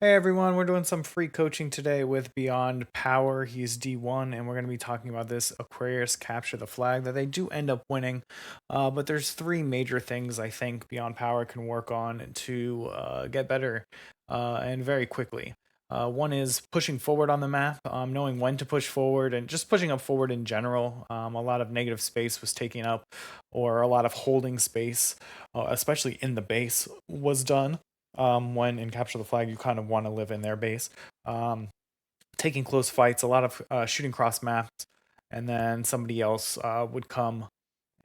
Hey everyone, we're doing some free coaching today with BeyondP0wer. He's D1, and we're going to be talking about this Aquarius capture the flag that they do end up winning. But there's three major things I think BeyondP0wer can work on to get better and very quickly. One is pushing forward on the map, knowing when to push forward, and just pushing up forward in general. A lot of negative space was taken up, or a lot of holding space, especially in the base, was done when in Capture the Flag, you kind of want to live in their base. Taking close fights, a lot of shooting cross maps, and then somebody else would come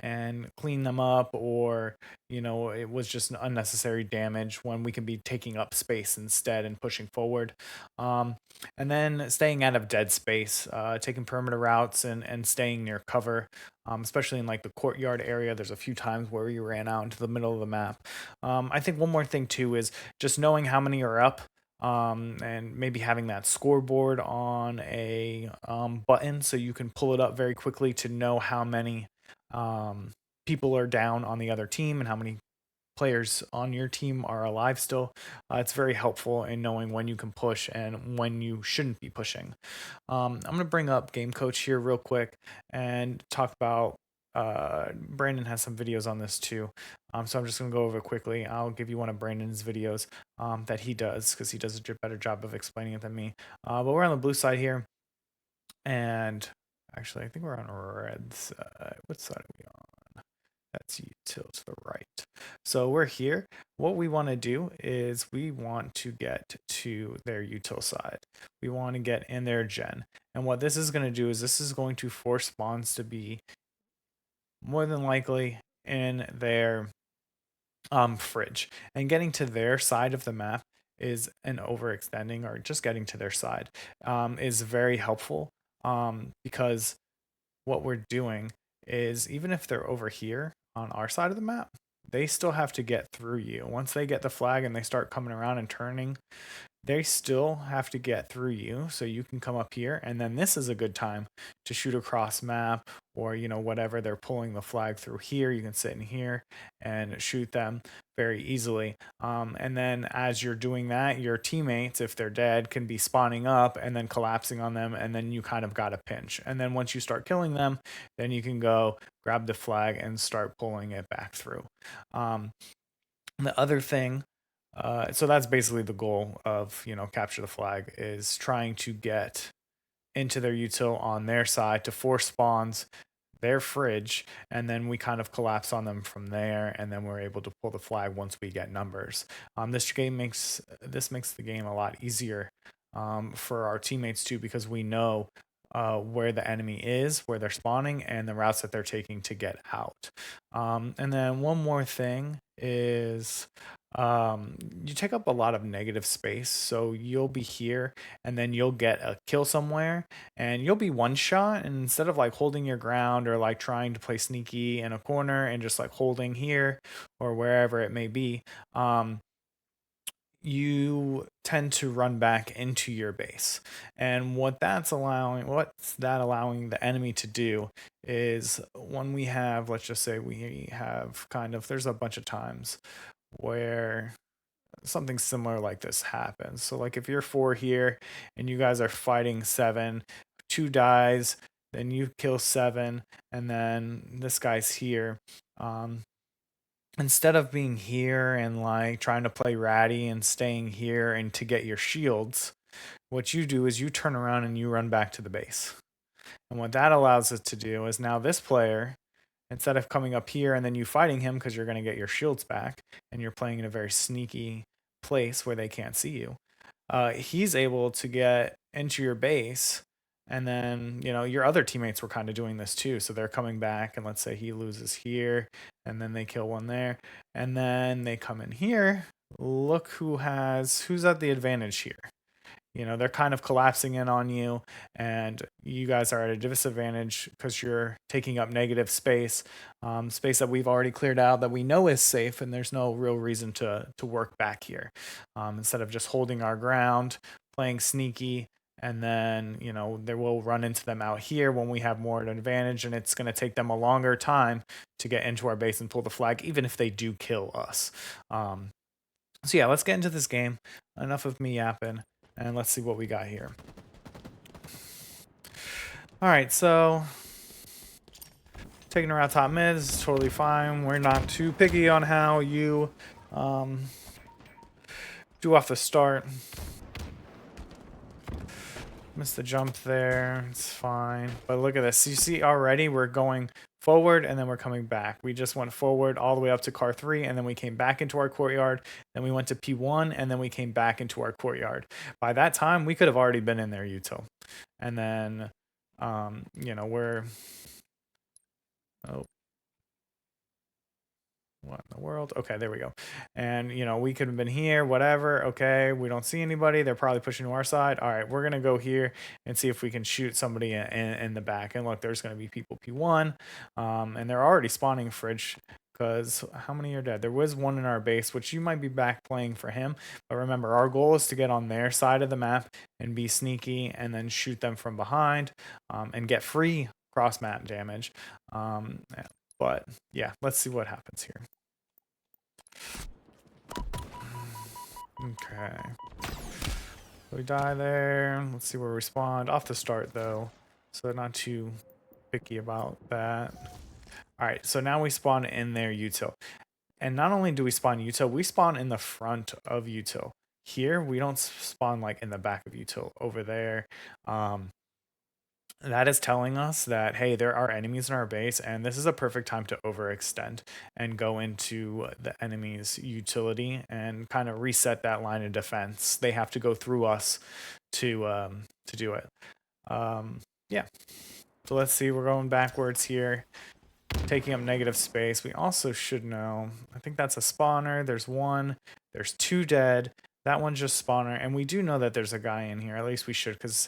and clean them up, or it was just an unnecessary damage when we can be taking up space instead and pushing forward. um, and then staying out of dead space, taking perimeter routes and staying near cover, especially in like the courtyard area. There's a few times where we ran out into the middle of the map. I think one more thing too is just knowing how many are up, and maybe having that scoreboard on a button so you can pull it up very quickly to know how many um, people are down on the other team and how many players on your team are alive still. It's very helpful in knowing when you can push and when you shouldn't be pushing. I'm going to bring up Game Coach here real quick and talk about. Brandon has some videos on this too. So I'm just going to go over it quickly. I'll give you one of Brandon's videos that he does because he does a better job of explaining it than me. But we're on the blue side here. And actually, I think we're on red side. What side are we on? That's util to the right. So we're here. What we want to do is we want to get to their util side. We want to get in their gen. And what this is going to do is this is going to force spawns to be more than likely in their fridge. And getting to their side of the map is an overextending, or just getting to their side is very helpful, because what we're doing is even if they're over here on our side of the map, they still have to get through you. Once they get the flag and they start coming around and turning, they still have to get through you, so you can come up here, and then this is a good time to shoot across map, or whatever they're pulling the flag through here, you can sit in here and shoot them very easily. And then as you're doing that, your teammates, if they're dead, can be spawning up and then collapsing on them, and then you kind of got a pinch. And then once you start killing them, then you can go grab the flag and start pulling it back through. The other thing, so that's basically the goal of capture the flag, is trying to get into their util on their side to force spawns their fridge, and then we kind of collapse on them from there, and then we're able to pull the flag once we get numbers. This makes the game a lot easier for our teammates too, because we know where the enemy is, where they're spawning, and the routes that they're taking to get out. And then one more thing is you take up a lot of negative space. So you'll be here and then you'll get a kill somewhere and you'll be one shot. And instead of like holding your ground or like trying to play sneaky in a corner and just like holding here or wherever it may be, you tend to run back into your base. And what's that allowing the enemy to do is, when we have, let's just say we have kind of, there's a bunch of times where something similar like this happens. So like if you're four here and you guys are fighting seven, two dies, then you kill seven, and then this guy's here. Um, Instead of being here and like trying to play ratty and staying here and to get your shields, what you do is you turn around and you run back to the base. And what that allows us to do is, now this player, instead of coming up here and then you fighting him because you're going to get your shields back and you're playing in a very sneaky place where they can't see you, he's able to get into your base. And then, your other teammates were kind of doing this too. So they're coming back, and let's say he loses here, and then they kill one there, and then they come in here. Look who's at the advantage here. They're kind of collapsing in on you, and you guys are at a disadvantage because you're taking up negative space, space that we've already cleared out, that we know is safe, and there's no real reason to work back here. Instead of just holding our ground, playing sneaky, and then they will run into them out here when we have more advantage, and it's going to take them a longer time to get into our base and pull the flag, even if they do kill us. So yeah, let's get into this game. Enough of me yapping, and let's see what we got here. All right, so taking around top mid is totally fine. We're not too picky on how you do off the start. Missed the jump there. It's fine. But look at this. You see already we're going forward and then we're coming back. We just went forward all the way up to car 3 and then we came back into our courtyard. Then we went to P1 and then we came back into our courtyard. By that time, we could have already been in their util. And then, you know, we're... Oh, what in the world? Okay, there we go. And, you know, we could have been here, whatever. Okay, we don't see anybody. They're probably pushing to our side. All right, we're going to go here and see if we can shoot somebody in the back. And look, there's going to be people P1. And they're already spawning fridge because how many are dead? There was one in our base, which you might be back playing for him. But remember, our goal is to get on their side of the map and be sneaky and then shoot them from behind and get free cross map damage. But yeah, let's see what happens here. Okay. We die there. Let's see where we spawned. Off the start though. So they're not too picky about that. Alright, so now we spawn in their util. And not only do we spawn util, we spawn in the front of util. Here, we don't spawn like in the back of util over there. That is telling us that, hey, there are enemies in our base, and this is a perfect time to overextend and go into the enemy's utility and kind of reset that line of defense. They have to go through us to do it. Yeah. So let's see. We're going backwards here, taking up negative space. We also should know. I think that's a spawner. There's one. There's 2 dead. That one's just spawner, and we do know that there's a guy in here. At least we should, because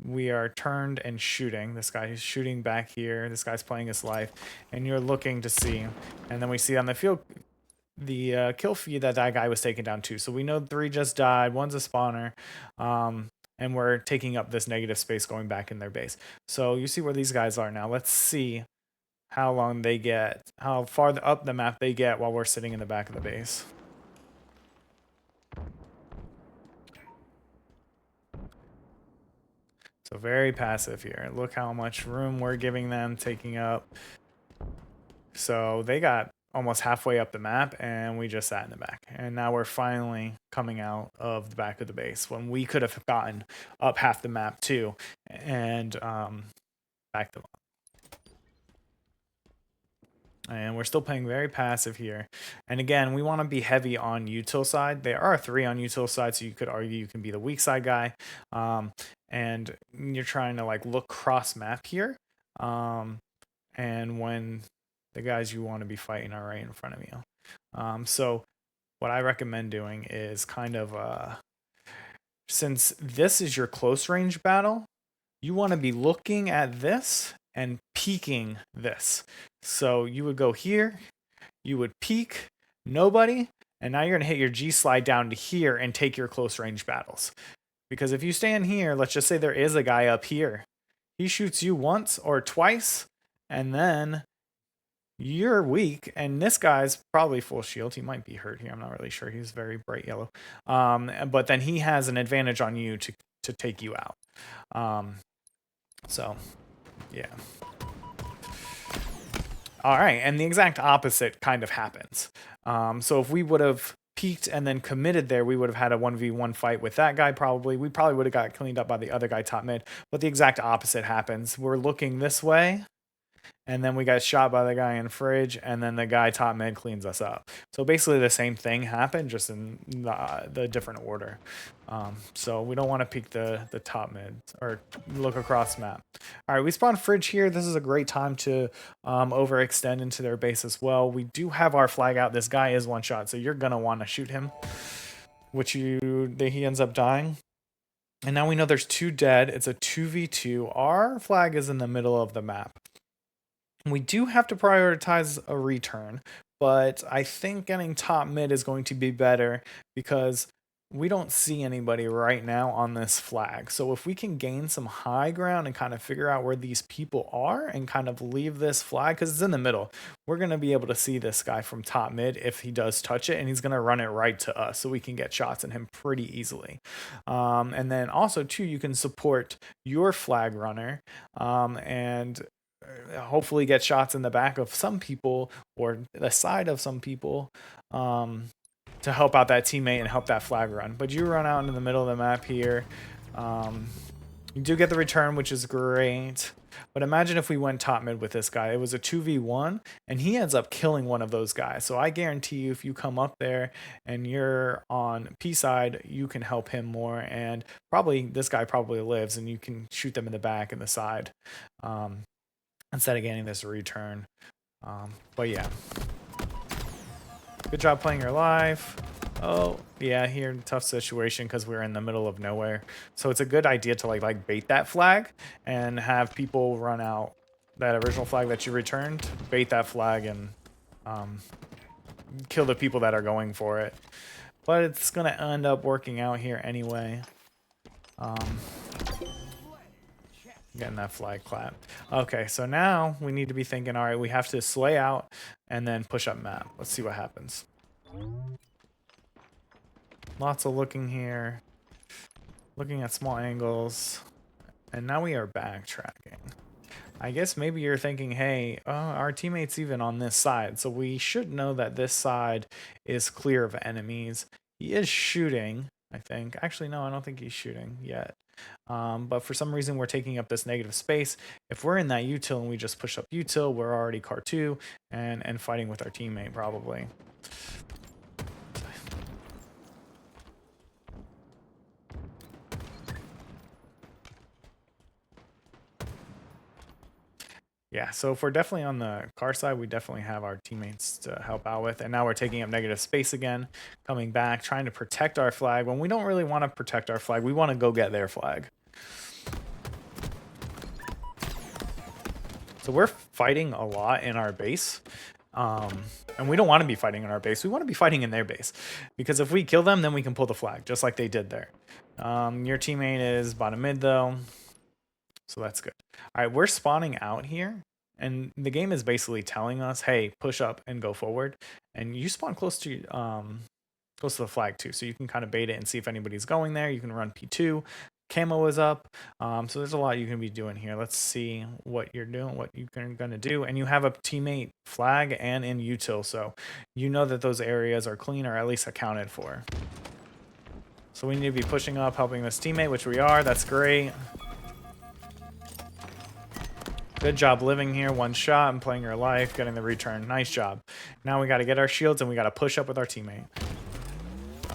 we are turned and shooting. This guy is shooting back here. This guy's playing his life, and you're looking to see. And then we see on the field the kill feed that guy was taken down too. So we know 3 just died. One's a spawner, and we're taking up this negative space going back in their base. So you see where these guys are now. Let's see how long they get, how far up the map they get while we're sitting in the back of the base. So very passive here. Look how much room we're giving them, taking up. So they got almost halfway up the map and we just sat in the back. And now we're finally coming out of the back of the base when we could have gotten up half the map too and back them up. And we're still playing very passive here. And again, we want to be heavy on util side. There are 3 on util side, so you could argue you can be the weak side guy. And you're trying to like look cross map here. And when the guys you want to be fighting are right in front of you. So what I recommend doing is kind of, since this is your close range battle, you want to be looking at this and peeking this. So you would go here, you would peek, nobody, and now you're going to hit your G slide down to here and take your close range battles. Because if you stand here, let's just say there is a guy up here. He shoots you once or twice, and then you're weak, and this guy's probably full shield. He might be hurt here. I'm not really sure. He's very bright yellow. But then he has an advantage on you to take you out. So, yeah. All right, and the exact opposite kind of happens. So if we would have peaked and then committed there, we would have had a 1v1 fight with that guy probably. We probably would have got cleaned up by the other guy top mid, but the exact opposite happens. We're looking this way, and then we got shot by the guy in fridge, and then the guy top mid cleans us up. So basically the same thing happened, just in the different order. So we don't want to peek the top mid or look across map. All right, we spawned fridge here. This is a great time to overextend into their base as well. We do have our flag out. This guy is one shot, so you're gonna want to shoot him, which he ends up dying. And now we know there's 2 dead. It's a 2v2. Our flag is in the middle of the map. We do have to prioritize a return, but I think getting top mid is going to be better because we don't see anybody right now on this flag. So if we can gain some high ground and kind of figure out where these people are and kind of leave this flag, because it's in the middle, we're going to be able to see this guy from top mid if he does touch it, and he's going to run it right to us, so we can get shots at him pretty easily. And then also too, you can support your flag runner, and hopefully get shots in the back of some people or the side of some people, to help out that teammate and help that flag run. But you run out into the middle of the map here. You do get the return, which is great. But imagine if we went top mid with this guy. It was a 2v1, and he ends up killing one of those guys. So I guarantee you, if you come up there and you're on P side, you can help him more. And probably this guy probably lives, and you can shoot them in the back and the side, instead of getting this return. But yeah. Good job playing your life. Oh, yeah, here in a tough situation because we're in the middle of nowhere. So it's a good idea to like bait that flag and have people run out that original flag that you returned, bait that flag, and kill the people that are going for it. But it's going to end up working out here anyway. Getting that flag clapped. Okay, so now we need to be thinking, all right, we have to slay out and then push up map. Let's see what happens. Lots of looking here. Looking at small angles. And now we are backtracking. I guess maybe you're thinking, hey, our teammate's even on this side, so we should know that this side is clear of enemies. He is shooting, I think. Actually, no, I don't think he's shooting yet. But for some reason, we're taking up this negative space. If we're in that util and we just push up util, we're already car 2 and fighting with our teammate probably. Yeah, so if we're definitely on the car side, we definitely have our teammates to help out with. And now we're taking up negative space again, coming back, trying to protect our flag. When we don't really want to protect our flag, we want to go get their flag. So we're fighting a lot in our base. And we don't want to be fighting in our base. We want to be fighting in their base. Because if we kill them, then we can pull the flag, just like they did there. Your teammate is bottom mid, though. So that's good. All right, we're spawning out here, and the game is basically telling us, hey, push up and go forward. And you spawn close to the flag too, so you can kind of bait it and see if anybody's going there. You can run P2. Camo is up. So there's a lot you can be doing here. Let's see what you're doing, what you're gonna do. And you have a teammate flag and in util, so you know that those areas are clean or at least accounted for. So we need to be pushing up, helping this teammate, which we are. That's great. Good job living here. One shot and playing your life, getting the return. Nice job. Now we got to get our shields and we got to push up with our teammate.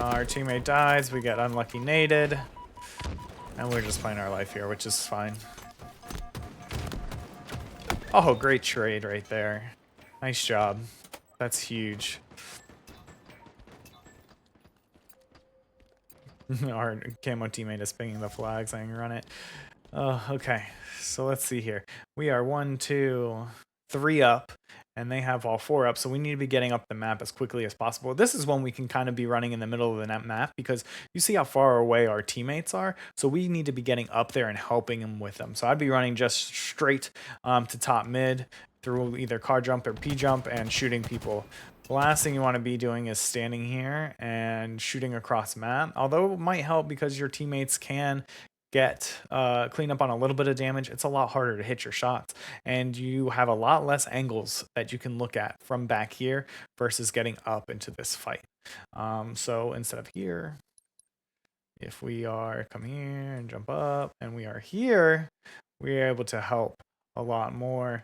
Our teammate dies. We get unlucky naded. And we're just playing our life here, which is fine. Oh, great trade right there. Nice job. That's huge. Our camo teammate is pinging the flag saying run it. Okay, so let's see here. We are 1, 2, 3 up, and they have all 4 up, so we need to be getting up the map as quickly as possible. This is when we can kind of be running in the middle of the map, because you see how far away our teammates are, so we need to be getting up there and helping them with them. So I'd be running just straight to top mid through either car jump or P jump and shooting people. The last thing you want to be doing is standing here and shooting across map, although it might help because your teammates can clean up on a little bit of damage. It's a lot harder to hit your shots, and you have a lot less angles that you can look at from back here versus getting up into this fight. So instead of here, if we are come here and jump up and we are here, we are able to help a lot more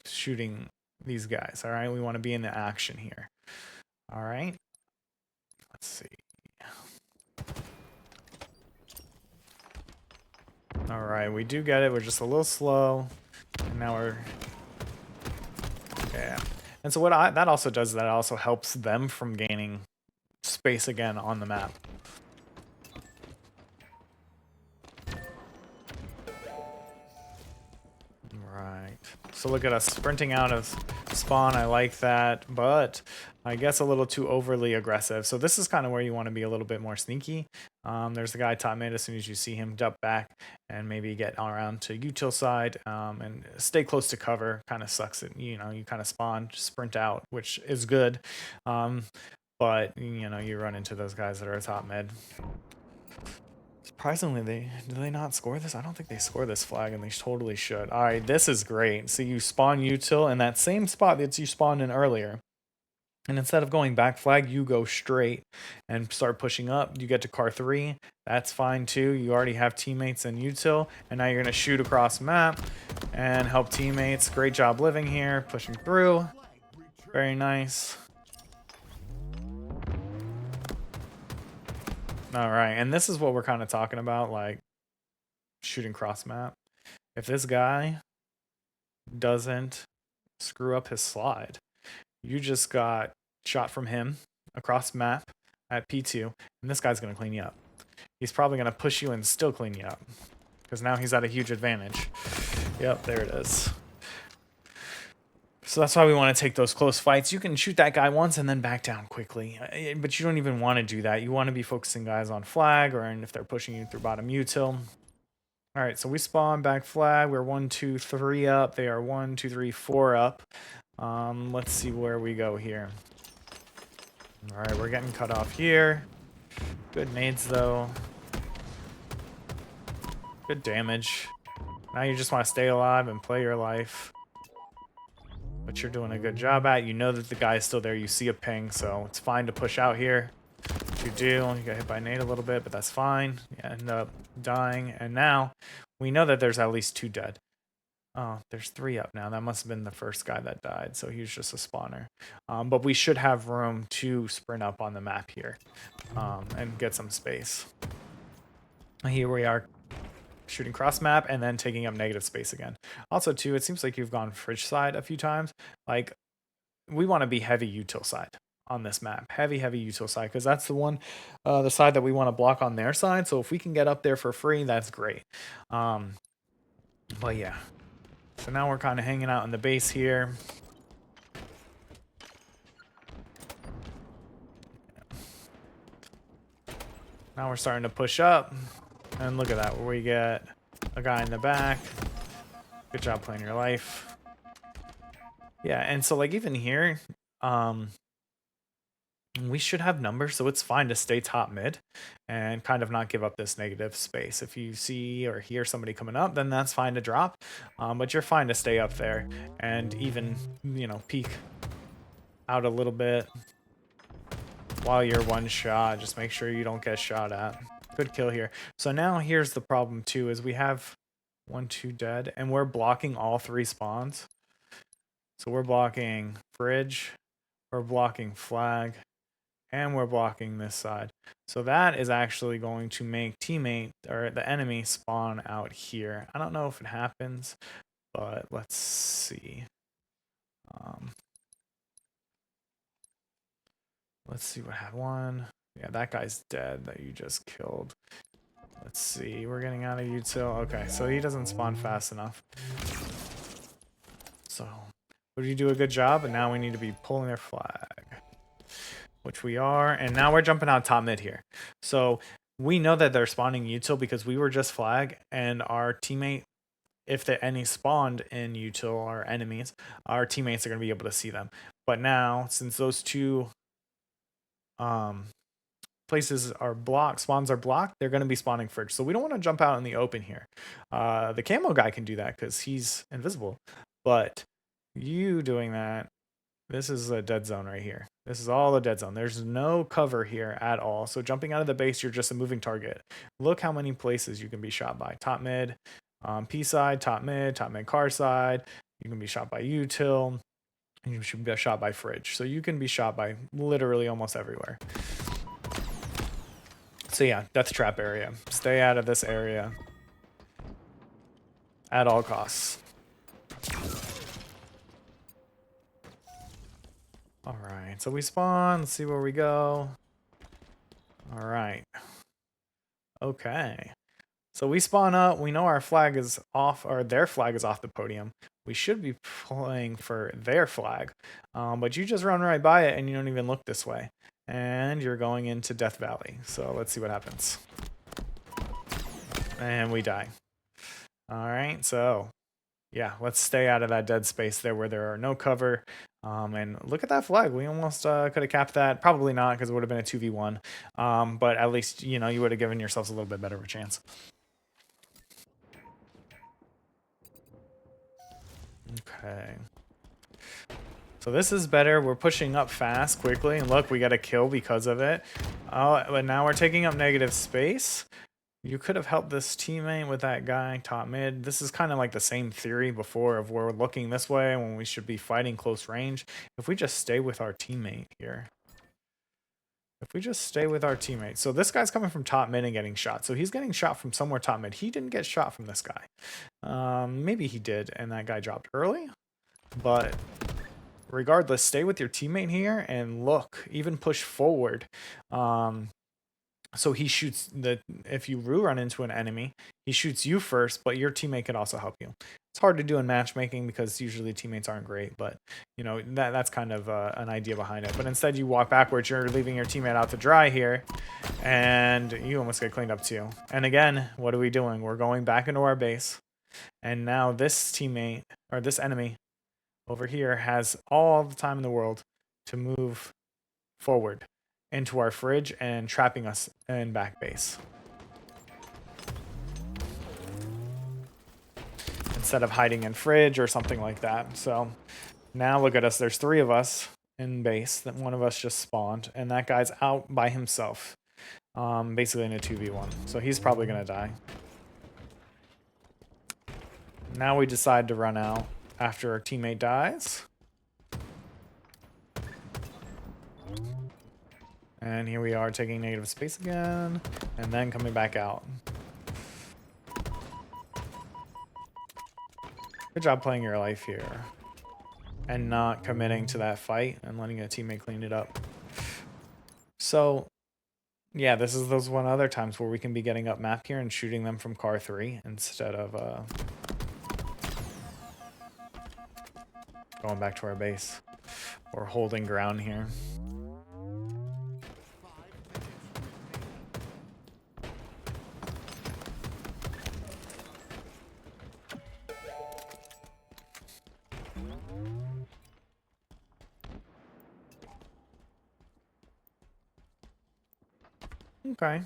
shooting these guys. All right, we want to be in the action here. All right, let's see. All right, we do get it. We're just a little slow. And now we're... Yeah. And so what that also does is that it also helps them from gaining space again on the map. right. So look at us sprinting out of spawn. I like that, but I guess a little too overly aggressive. So this is kind of where you want to be a little bit more sneaky. There's the guy top mid. As soon as you see him, jump back and maybe get around to util side and stay close to cover. Kind of sucks it. You know, you kind of spawn, sprint out, which is good. But you know, you run into those guys that are top mid. Surprisingly, do they not score this? I don't think they score this flag, and they totally should. All right, this is great. So you spawn util in that same spot that you spawned in earlier. And instead of going back flag, you go straight and start pushing up. You get to car 3. That's fine too. You already have teammates in util, and now you're going to shoot across map and help teammates. Great job living here, pushing through. Very nice. All right, and this is what we're kind of talking about, like shooting cross map. If this guy doesn't screw up his slide, you just got shot from him across map at P2, and this guy's going to clean you up. He's probably going to push you and still clean you up, because now he's at a huge advantage. Yep, there it is. So that's why we want to take those close fights. You can shoot that guy once and then back down quickly, but you don't even want to do that. You want to be focusing guys on flag, or if they're pushing you through bottom util. All right, so we spawn back flag. We're 1, 2, 3 up. They are 1, 2, 3, 4 up. Let's see where we go here. All right, we're getting cut off here. Good nades though. Good damage. Now you just want to stay alive and play your life, which you're doing a good job at. You know that the guy is still there. You see a ping, so it's fine to push out here. You do. You get hit by nade a little bit, but that's fine. You end up dying, and now we know that there's at least 2 dead. Oh, there's 3 up now. That must have been the first guy that died, so he was just a spawner. But we should have room to sprint up on the map here and get some space. Here we are shooting cross map and then taking up negative space again. Also, too, it seems like you've gone fridge side a few times. Like, we want to be heavy util side on this map. Heavy util side, because that's the one, the side that we want to block on their side. So if we can get up there for free, that's great. But yeah. So now we're kind of hanging out in the base here. Now we're starting to push up. And look at that, where we get a guy in the back. Good job playing your life. Yeah, and so like even here, we should have numbers, so it's fine to stay top mid and kind of not give up this negative space. If you see or hear somebody coming up, then that's fine to drop, but you're fine to stay up there and even, you know, peek out a little bit while you're one shot. Just make sure you don't get shot at. Good kill here. So now here's the problem too, is we have 1, 2 dead, and we're blocking all 3 spawns. So we're blocking fridge, we're blocking flag, and we're blocking this side. So that is actually going to make teammate or the enemy spawn out here. I don't know if it happens, but let's see. Let's see what happened. One. Yeah, that guy's dead that you just killed. Let's see. We're getting out of util. Okay, so he doesn't spawn fast enough. So, would you do a good job? And now we need to be pulling their flag, which we are. And now we're jumping out top mid here. So we know that they're spawning util because we were just flag, and our teammate, if the any spawned in util or enemies, our teammates are going to be able to see them. But now, since those 2 places are blocked, spawns are blocked, they're going to be spawning fridge. So we don't want to jump out in the open here. The camo guy can do that because he's invisible. But you doing that, this is a dead zone right here. This is all a dead zone. There's no cover here at all. So jumping out of the base, you're just a moving target. Look how many places you can be shot by. Top mid, P side, top mid car side. You can be shot by util. And you should be shot by fridge. So you can be shot by literally almost everywhere. So yeah, death trap area. Stay out of this area at all costs. All right, so we spawn. Let's see where we go. All right. Okay. So we spawn up. We know our flag is off, or their flag is off the podium. We should be playing for their flag. But you just run right by it and you don't even look this way. And you're going into Death Valley. So let's see what happens. And we die. All right, so yeah, let's stay out of that dead space there where there are no cover. And look at that flag. We almost could have capped that. Probably not, because it would have been a 2v1. But at least, you know, you would have given yourselves a little bit better of a chance. Okay. So this is better. We're pushing up fast, quickly. And look, we got a kill because of it. Oh, but now we're taking up negative space. You could have helped this teammate with that guy top mid. This is kind of like the same theory before of we're looking this way when we should be fighting close range. If we just stay with our teammate here. If we just stay with our teammate. So this guy's coming from top mid and getting shot. So he's getting shot from somewhere top mid. He didn't get shot from this guy. Maybe he did and that guy dropped early. But regardless, stay with your teammate here and look, even push forward. So he shoots if you run into an enemy, he shoots you first, but your teammate could also help you. It's hard to do in matchmaking because usually teammates aren't great, but you know, that's kind of an idea behind it. But instead you walk backwards, you're leaving your teammate out to dry here, and you almost get cleaned up too. And again, what are we doing? We're going back into our base, and now this teammate, or this enemy over here, has all the time in the world to move forward into our fridge and trapping us in back base. Instead of hiding in fridge or something like that. So now look at us. There's 3 of us in base. That one of us just spawned, and that guy's out by himself, basically in a 2v1. So he's probably gonna die. Now we decide to run out after our teammate dies. And here we are taking negative space again, and then coming back out. Good job playing your life here. And not committing to that fight and letting a teammate clean it up. So, yeah, this is those one other times where we can be getting up map here and shooting them from car 3 instead of going back to our base. Or holding ground here. Okay.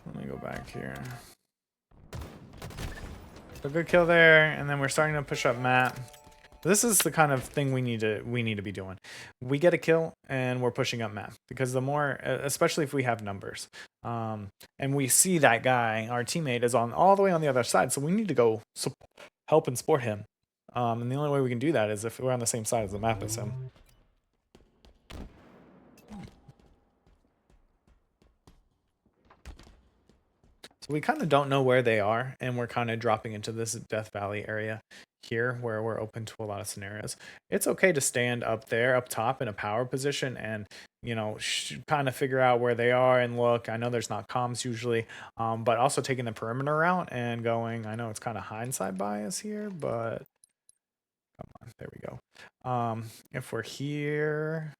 Let me go back here. So good kill there, and then we're starting to push up map. This is the kind of thing we need to be doing. We get a kill and we're pushing up map, because the more, especially if we have numbers, and we see that guy, our teammate, is on all the way on the other side, so we need to go help and support him. And the only way we can do that is if we're on the same side as the map as him. So we kind of don't know where they are, and we're kind of dropping into this Death Valley area here where we're open to a lot of scenarios. It's okay to stand up there, up top in a power position, and you know, kind of figure out where they are and look. I know there's not comms usually, but also taking the perimeter route and going, I know it's kind of hindsight bias here, but come on, there we go. If we're here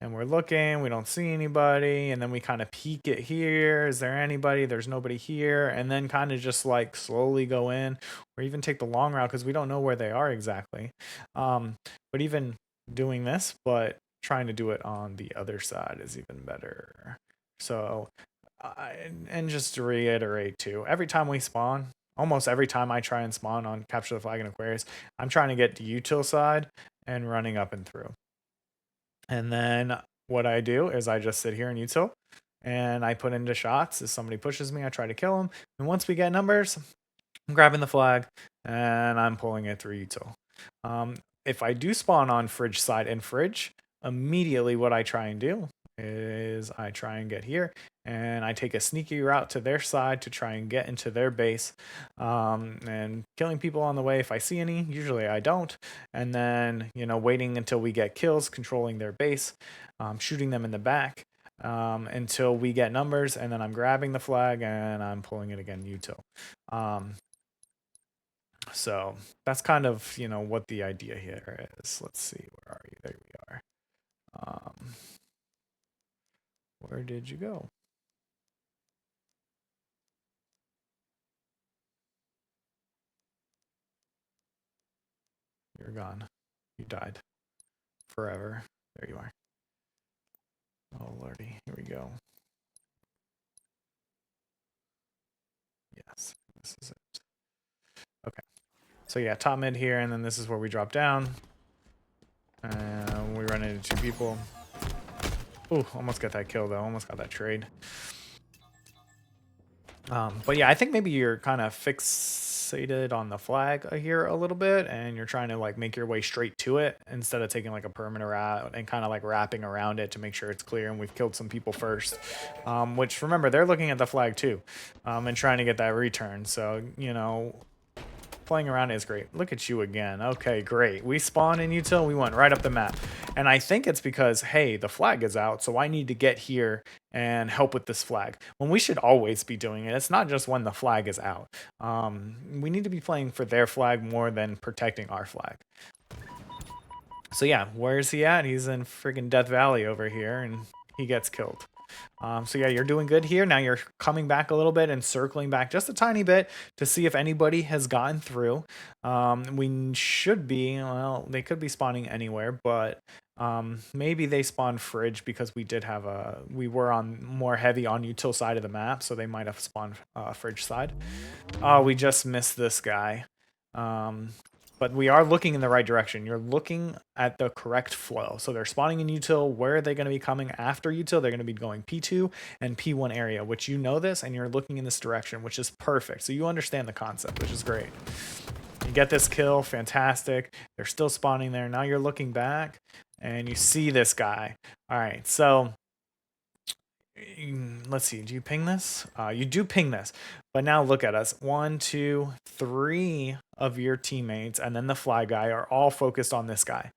and we're looking, we don't see anybody, and then we kind of peek it here. Is there anybody? There's nobody here. And then kind of just like slowly go in, or even take the long route because we don't know where they are exactly. But even doing this, but trying to do it on the other side is even better. So, and just to reiterate too, every time we spawn, almost every time I try and spawn on Capture the Flag in Aquarius, I'm trying to get to util side and running up and through. And then what I do is I just sit here in util and I put into shots. If somebody pushes me, I try to kill them. And once we get numbers, I'm grabbing the flag and I'm pulling it through util. If I do spawn on fridge side and fridge, immediately what I try and do is I try and get here and I take a sneaky route to their side to try and get into their base, and killing people on the way if I see any. Usually I don't. And then, you know, waiting until we get kills, controlling their base, shooting them in the back, until we get numbers, and then I'm grabbing the flag and I'm pulling it again util. So that's kind of, you know, what the idea here is. Let's see, where are you? There we are. Where did you go? You're gone. You died. Forever. There you are. Oh lordy, here we go. Yes, this is it. Okay. So yeah, top mid here, and then this is where we drop down. And we run into 2 people. Ooh, almost got that kill though. Almost got that trade. But yeah, I think maybe you're kind of fixated on the flag here a little bit, and you're trying to like make your way straight to it instead of taking like a perimeter route and kind of like wrapping around it to make sure it's clear. And we've killed some people first, which remember, they're looking at the flag too, and trying to get that return. So, you know, playing around is great. Look at you again. Okay, great. We spawned in util. We went right up the map. And I think it's because, hey, the flag is out, so I need to get here and help with this flag. When we should always be doing it. It's not just when the flag is out. We need to be playing for their flag more than protecting our flag. So yeah, where's he at? He's in friggin' Death Valley over here, and he gets killed. So yeah, you're doing good here. Now you're coming back a little bit and circling back just a tiny bit to see if anybody has gotten through. We should be, well, they could be spawning anywhere, but maybe they spawned fridge because we were on more heavy on util side of the map, so they might have spawned fridge side. Oh, we just missed this guy. But we are looking in the right direction. You're looking at the correct flow. So they're spawning in util. Where are they going to be coming after util? They're going to be going P2 and P1 area, which you know this, and you're looking in this direction, which is perfect. So you understand the concept, which is great. You get this kill, fantastic. They're still spawning there. Now you're looking back, and you see this guy. All right, so let's see, do you ping this? You do ping this, but now look at us. 1, 2, 3 of your teammates and then the fly guy are all focused on this guy.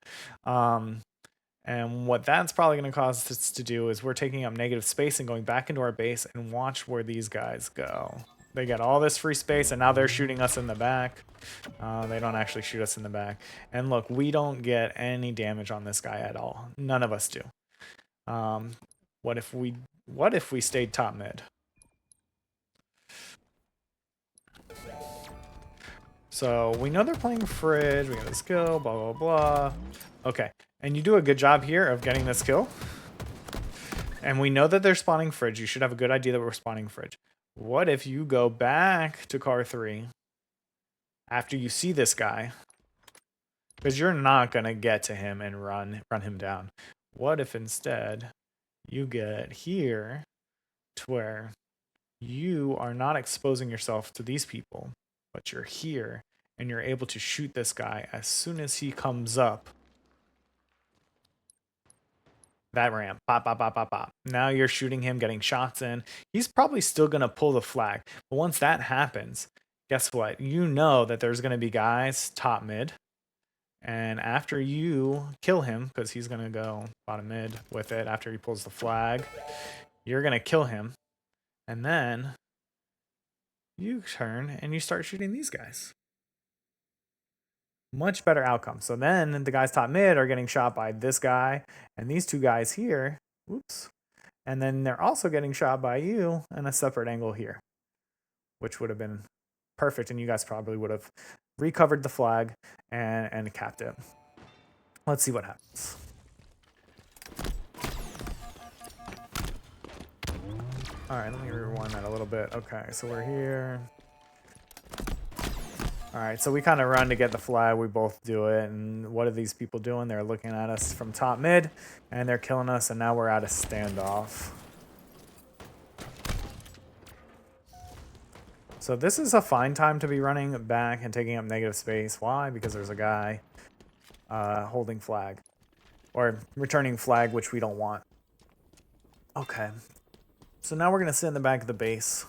And what that's probably going to cause us to do is we're taking up negative space and going back into our base, and watch where these guys go. They get all this free space, and now they're shooting us in the back. They don't actually shoot us in the back. And look, we don't get any damage on this guy at all. None of us do. What if we stayed top mid? So we know they're playing fridge. We got this kill, blah, blah, blah. Okay. And you do a good job here of getting this kill. And we know that they're spawning fridge. You should have a good idea that we're spawning fridge. What if you go back to car 3 after you see this guy? Because you're not going to get to him and run him down. What if instead you get here to where you are not exposing yourself to these people, but you're here and you're able to shoot this guy as soon as he comes up that ramp. Pop, pop, pop, pop, pop. Now you're shooting him, getting shots in. He's probably still going to pull the flag. But once that happens, guess what? You know that there's going to be guys top mid. And after you kill him, because he's going to go bottom mid with it after he pulls the flag, you're going to kill him. And then you turn and you start shooting these guys. Much better outcome. So then the guys top mid are getting shot by this guy and these 2 guys here. Whoops. And then they're also getting shot by you in a separate angle here, which would have been perfect. And you guys probably would have recovered the flag and capped it. Let's see what happens. All right, let me rewind that a little bit. Okay, so we're here. All right, so we kind of run to get the flag. We both do it. And what are these people doing? They're looking at us from top mid, and they're killing us, and now we're at a standoff. So this is a fine time to be running back and taking up negative space. Why? Because there's a guy holding flag. Or returning flag, which we don't want. Okay. So now we're going to sit in the back of the base.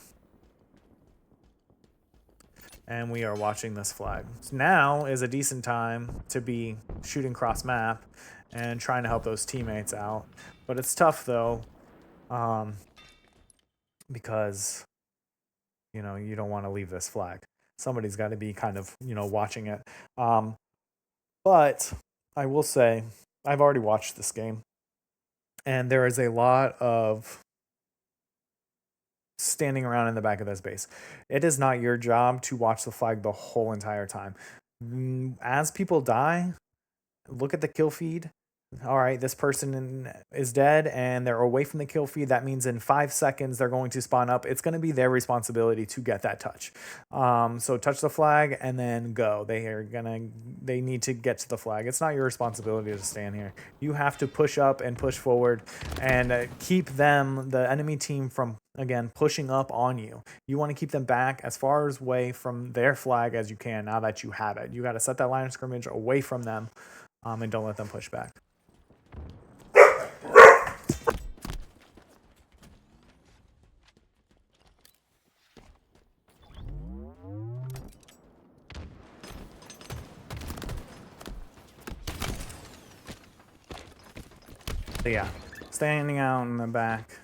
And we are watching this flag. So now is a decent time to be shooting cross map and trying to help those teammates out. But it's tough though, because you don't want to leave this flag. Somebody's got to be kind of watching it. But I will say I've already watched this game, and there is a lot of standing around in the back of this base. It is not your job to watch the flag the whole entire time. As people die, look at the kill feed. All right, this person is dead and they're away from the kill feed. That means in 5 seconds they're going to spawn up. It's going to be their responsibility to get that touch. So touch the flag and then go. They need to get to the flag. It's not your responsibility to stand here. You have to push up and push forward and keep the enemy team, from again pushing up on you. You want to keep them back as far away from their flag as you can. Now that you have it, you got to set that line of scrimmage away from them, and don't let them push back. So yeah, standing out in the back,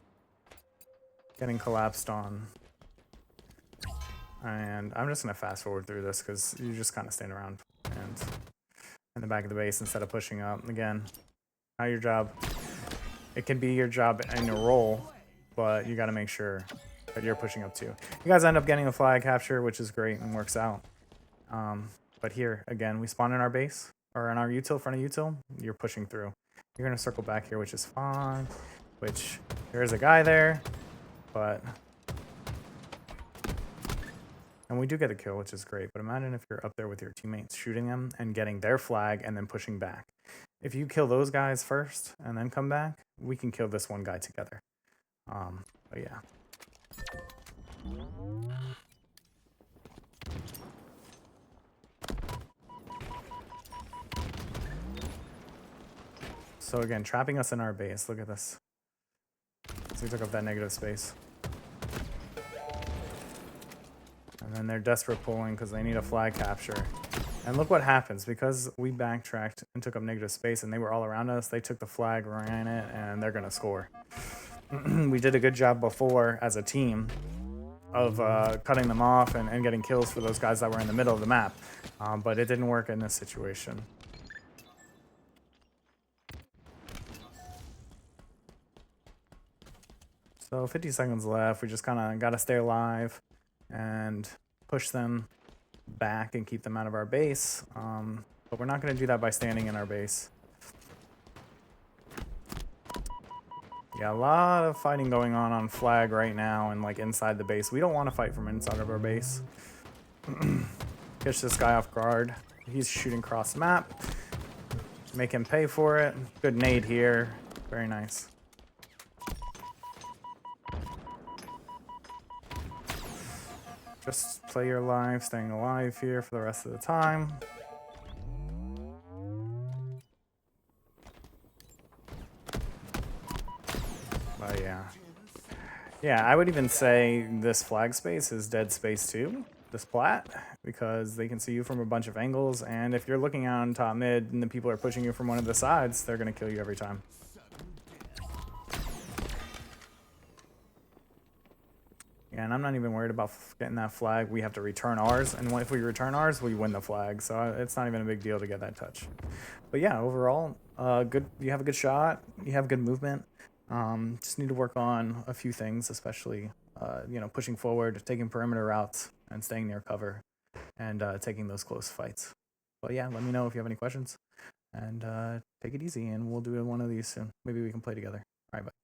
getting collapsed on. And I'm just going to fast forward through this because you just kind of stand around and in the back of the base instead of pushing up. Again, not your job. It can be your job in your role, but you got to make sure that you're pushing up too. You guys end up getting a flag capture, which is great and works out. But here, again, we spawn in our base, or in our util, front of util, you're pushing through. You're going to circle back here, which is fine, which there's a guy there, but... And we do get a kill, which is great, but imagine if you're up there with your teammates shooting them and getting their flag and then pushing back. If you kill those guys first and then come back, we can kill this one guy together. But yeah. So again, trapping us in our base. Look at this. So we took up that negative space. And then they're desperate pulling because they need a flag capture. And look what happens. Because we backtracked and took up negative space and they were all around us, they took the flag, ran it, and they're going to score. We did a good job before as a team of cutting them off and getting kills for those guys that were in the middle of the map. But it didn't work in this situation. So 50 seconds left. We just kind of got to stay alive and push them back and keep them out of our base. But we're not going to do that by standing in our base. Yeah, a lot of fighting going on flag right now and like inside the base. We don't want to fight from inside of our base. Catch this guy off guard. He's shooting across the map. Make him pay for it. Good nade here. Very nice. Just play your life, staying alive here for the rest of the time. But yeah. Yeah, I would even say this flag space is dead space too, this plat, because they can see you from a bunch of angles, and if you're looking out on top mid and the people are pushing you from one of the sides, they're going to kill you every time. And I'm not even worried about getting that flag. We have to return ours, and if we return ours, we win the flag. So it's not even a big deal to get that touch. But yeah, overall, good. You have a good shot. You have good movement. Just need to work on a few things, especially pushing forward, taking perimeter routes, and staying near cover, and taking those close fights. But yeah, let me know if you have any questions, and take it easy, and we'll do one of these soon. Maybe we can play together. All right, bye.